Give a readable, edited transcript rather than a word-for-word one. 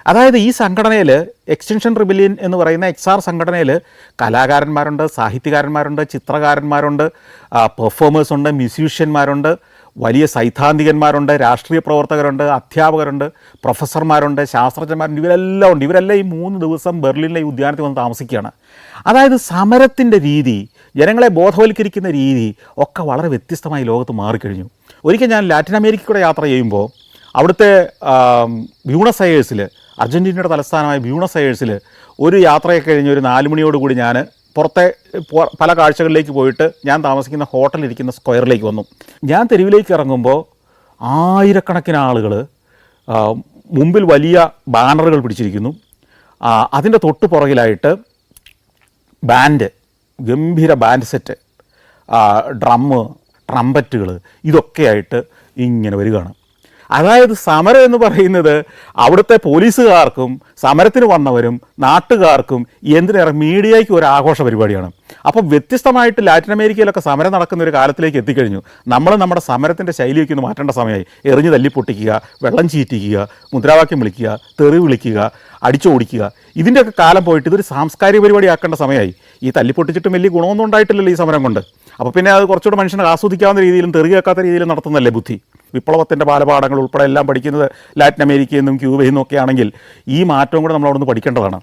അതായത് ഈ സംഘടനയിൽ എക്സ്റ്റൻഷൻ റിബല്യൻ എന്ന് പറയുന്ന XR സംഘടനയിൽ കലാകാരന്മാരുണ്ട്, സാഹിത്യകാരന്മാരുണ്ട്, ചിത്രകാരന്മാരുണ്ട്, പെർഫോമേഴ്സ് ഉണ്ട്, മ്യൂസീഷ്യന്മാരുണ്ട്, വലിയ സൈദ്ധാന്തികന്മാരുണ്ട്, രാഷ്ട്രീയ പ്രവർത്തകരുണ്ട്, അധ്യാപകരുണ്ട്, പ്രൊഫസർമാരുണ്ട്, ശാസ്ത്രജ്ഞന്മാരുണ്ട്. ഇവരെല്ലാം ഉണ്ട്. ഇവരെല്ലാം ഈ 3 ദിവസം ബെർലിനിലെ ഈ ഉദ്യാനത്തിൽ വന്ന് താമസിക്കുകയാണ്. അതായത് സമരത്തിൻ്റെ രീതി, ജനങ്ങളെ ബോധവൽക്കരിക്കുന്ന രീതി ഒക്കെ വളരെ വ്യത്യസ്തമായി ലോകത്ത് മാറിക്കഴിഞ്ഞു. ഒരിക്കൽ ഞാൻ ലാറ്റിൻ അമേരിക്കയുടെ യാത്ര ചെയ്യുമ്പോൾ അവിടുത്തെ ബ്യൂണസ് അയേഴ്സിൽ, അർജൻറ്റീനയുടെ തലസ്ഥാനമായ ബ്യൂണസ് അയേഴ്സിൽ ഒരു യാത്രയൊക്കെ കഴിഞ്ഞ് ഒരു 4 മണിയോടുകൂടി ഞാൻ പുറത്തെ പല കാഴ്ചകളിലേക്ക് പോയിട്ട് ഞാൻ താമസിക്കുന്ന ഹോട്ടലിരിക്കുന്ന സ്ക്വയറിലേക്ക് വന്നു. ഞാൻ തെരുവിലേക്ക് ഇറങ്ങുമ്പോൾ ആയിരക്കണക്കിന് ആളുകൾ മുമ്പിൽ വലിയ ബാനറുകൾ പിടിച്ചിരിക്കുന്നു. അതിൻ്റെ തൊട്ട് പുറകിലായിട്ട് ബാൻഡ്, ഗംഭീര ബാൻഡ് സെറ്റ്, ഡ്രമ്മ്, ട്രംപറ്റുകൾ ഇതൊക്കെയായിട്ട് ഇങ്ങനെ വരികയാണ്. അതായത് സമരം എന്ന് പറയുന്നത് അവിടുത്തെ പോലീസുകാർക്കും സമരത്തിന് വന്നവരും നാട്ടുകാർക്കും എന്തിനേറെ മീഡിയയ്ക്ക് ഒരു ആഘോഷ പരിപാടിയാണ്. അപ്പോൾ വ്യത്യസ്തമായിട്ട് ലാറ്റിൻ അമേരിക്കയിലൊക്കെ സമരം നടക്കുന്ന ഒരു കാലത്തിലേക്ക് എത്തിക്കഴിഞ്ഞു. നമ്മൾ നമ്മുടെ സമരത്തിൻ്റെ ശൈലിയൊക്കെ ഒന്ന് മാറ്റേണ്ട സമയമായി. എറിഞ്ഞ് തല്ലിപ്പൊട്ടിക്കുക, വെള്ളം ചീറ്റിക്കുക, മുദ്രാവാക്യം വിളിക്കുക, തെറി വിളിക്കുക, അടിച്ചോടിക്കുക, ഇതിൻ്റെയൊക്കെ കാലം പോയിട്ട് ഇതൊരു സാംസ്കാരിക പരിപാടി ആക്കേണ്ട സമയമായി. ഈ തല്ലിപ്പൊട്ടിച്ചിട്ടും വലിയ ഗുണമൊന്നും ഉണ്ടായിട്ടില്ലല്ലോ ഈ സമരം കൊണ്ട്. അപ്പോൾ പിന്നെ അത് കുറച്ചുകൂടെ മനുഷ്യനെ ആസ്വദിക്കാവുന്ന രീതിയിലും തെറി കേൾക്കാത്ത രീതിയിലും നടത്തുന്നല്ലേ ബുദ്ധി. വിപ്ലവത്തിൻ്റെ ബാലപാഠങ്ങൾ ഉൾപ്പെടെ എല്ലാം പഠിക്കുന്നത് ലാറ്റിൻ അമേരിക്കയിൽ നിന്നും ക്യൂബയിൽ നിന്നും ഒക്കെ ആണെങ്കിൽ ഈ മാറ്റവും കൂടെ നമ്മൾ അവിടെ നിന്ന് പഠിക്കേണ്ടതാണ്.